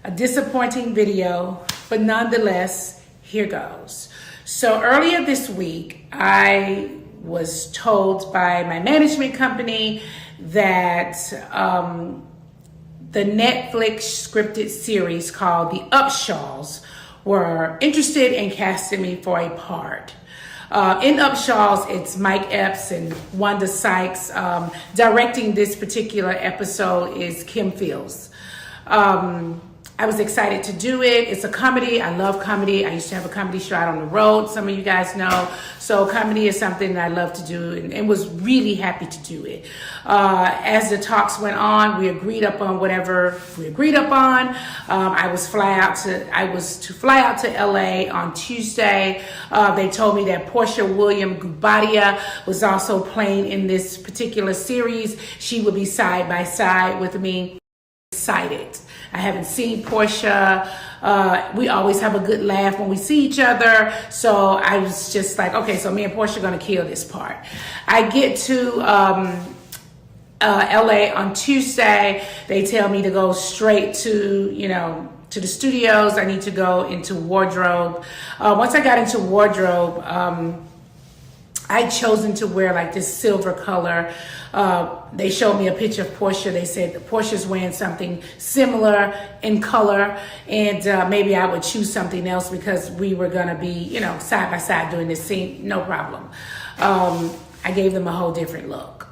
A disappointing video, but nonetheless, here goes. So earlier this week, I was told by my management company that the Netflix scripted series called The Upshaws were interested in casting me for a part. In Upshaws, it's Mike Epps and Wanda Sykes. Directing this particular episode is Kim Fields. I was excited to do it. It's a comedy. I love comedy. I used to have a comedy show out on the road. Some of you guys know. So comedy is something that I love to do and was really happy to do it. As the talks went on, we agreed upon whatever we agreed upon. I was to fly out to LA on Tuesday. They told me that Porsha William Gubadia was also playing in this particular series. She would be side by side with me. Excited. I haven't seen Porsha. We always have a good laugh when we see each other. So I was just like, okay, so me and Porsha are going to kill this part. I get to LA on Tuesday. They tell me to go straight to, to the studios. I need to go into wardrobe. Once I got into wardrobe, I'd chosen to wear like this silver color. They showed me a picture of Porsha. They said that Portia's wearing something similar in color, and maybe I would choose something else because we were gonna be, side by side doing this scene. No problem. I gave them a whole different look.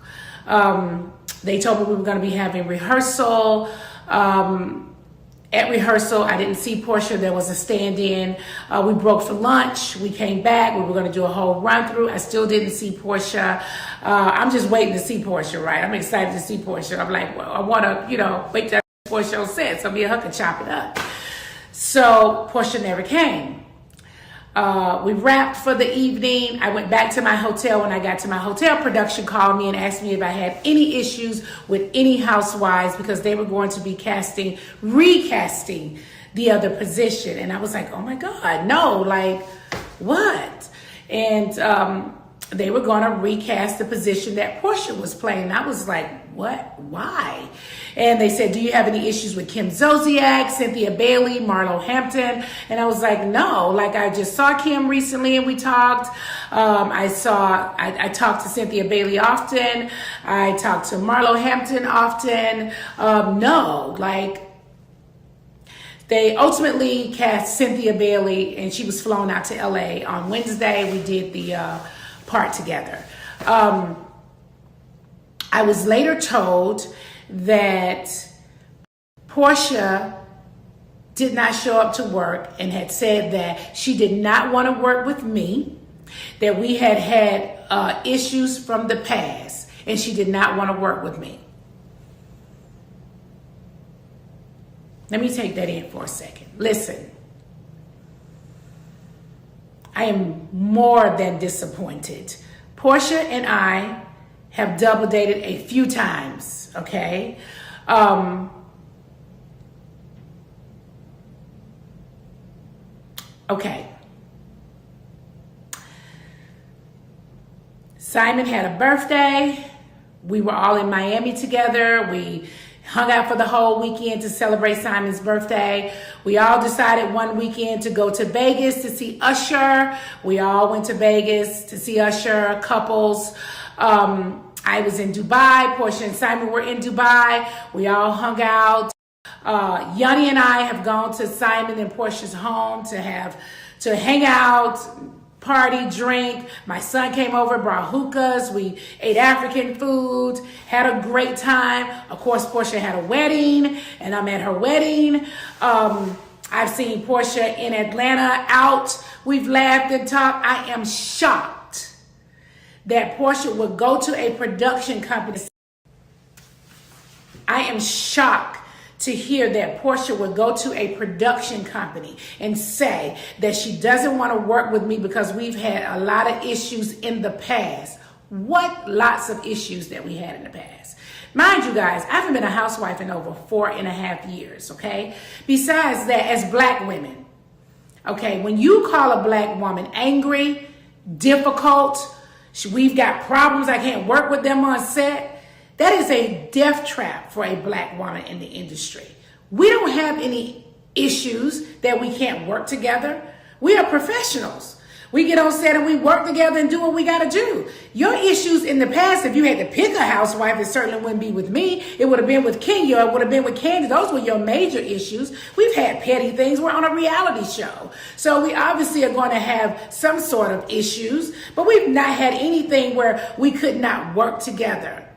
They told me we were gonna be having rehearsal. At rehearsal, I didn't see Porsha. There was a stand-in. We broke for lunch. We came back. We were going to do a whole run-through. I still didn't see Porsha. I'm just waiting to see Porsha, right? I'm excited to see Porsha. I'm like, well, I want to, wait till Porsha on set so me and her can chop it up. So Porsha never came. We wrapped for the evening. I went back to my hotel. When I got to my hotel, production called me and asked me if I had any issues with any housewives because they were going to be recasting the other position. And I was like, oh my God, no, like what? And they were going to recast the position that Porsha was playing. I was like, what? Why? And they said, do you have any issues with Kim Zolciak, Cynthia Bailey, Marlo Hampton? And I was like, no, like I just saw Kim recently and we talked. I talked to Cynthia Bailey often. I talked to Marlo Hampton often. No, like they ultimately cast Cynthia Bailey and she was flown out to LA on Wednesday. We did the part together. I was later told that Porsha did not show up to work and had said that she did not want to work with me, that we had issues from the past, and she did not want to work with me. Let me take that in for a second. Listen, I am more than disappointed. Porsha and I have double dated a few times, okay? Okay. Simon had a birthday. We were all in Miami together. We hung out for the whole weekend to celebrate Simon's birthday. We all decided one weekend to go to Vegas to see Usher. We all went to Vegas to see Usher, couples. I was in Dubai. Porsha and Simon were in Dubai. We all hung out. Yanni and I have gone to Simon and Porsha's home to hang out, party, drink. My son came over, brought hookahs. We ate African food, had a great time. Of course, Porsha had a wedding, and I'm at her wedding. I've seen Porsha in Atlanta out. We've laughed and talked. I am shocked that Porsha would go to a production company. I am shocked to hear that Porsha would go to a production company and say that she doesn't want to work with me because we've had a lot of issues in the past. What lots of issues that we had in the past? Mind you guys, I haven't been a housewife in over 4.5 years, okay? Besides that, as black women, okay, when you call a black woman angry, difficult, we've got problems, I can't work with them on set, that is a death trap for a black woman in the industry. We don't have any issues that we can't work together. We are professionals. We get on set and we work together and do what we got to do. Your issues in the past, if you had to pick a housewife, it certainly wouldn't be with me. It would have been with Kenya. It would have been with Candy. Those were your major issues. We've had petty things. We're on a reality show. So we obviously are going to have some sort of issues, but we've not had anything where we could not work together.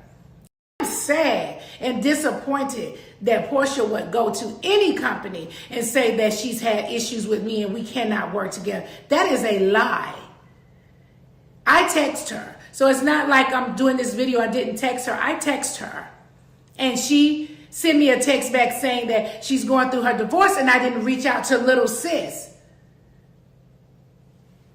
I'm sad and disappointed that Porsha would go to any company and say that she's had issues with me and we cannot work together. That is a lie. I text her. So it's not like I'm doing this video, I didn't text her. I text her. And she sent me a text back saying that she's going through her divorce and I didn't reach out to little sis.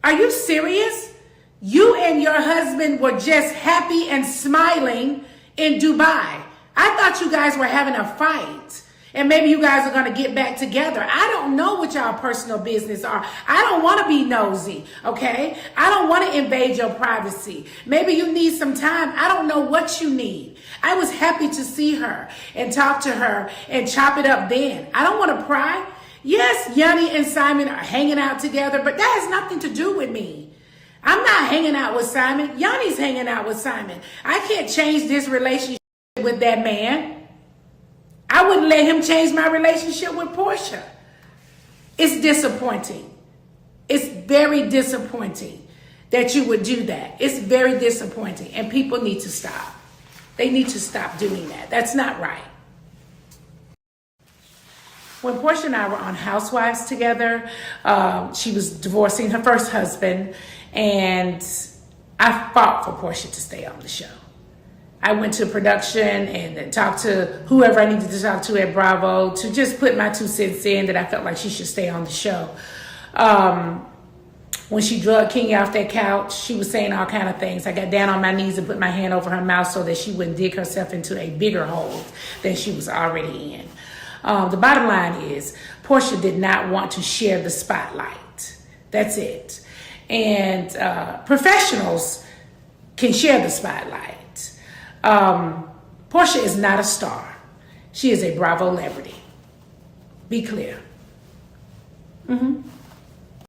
Are you serious? You and your husband were just happy and smiling in Dubai. I thought you guys were having a fight and maybe you guys are going to get back together. I don't know what y'all personal business are. I don't want to be nosy, okay? I don't want to invade your privacy. Maybe you need some time. I don't know what you need. I was happy to see her and talk to her and chop it up then. I don't want to pry. Yes, Yanni and Simon are hanging out together, but that has nothing to do with me. I'm not hanging out with Simon. Yanni's hanging out with Simon. I can't change this relationship with that man. I wouldn't let him change my relationship with Porsha. It's disappointing. It's very disappointing that you would do that. It's very disappointing and people need to stop. They need to stop doing that. That's not right. When Porsha and I were on Housewives together, she was divorcing her first husband and I fought for Porsha to stay on the show. I went to production and talked to whoever I needed to talk to at Bravo to just put my 2 cents in that I felt like she should stay on the show. When she drugged Kenya off that couch, she was saying all kind of things. I got down on my knees and put my hand over her mouth so that she wouldn't dig herself into a bigger hole than she was already in. The bottom line is Porsha did not want to share the spotlight. That's it. And professionals can share the spotlight. Porsha is not a star. She is a Bravo celebrity. Be clear.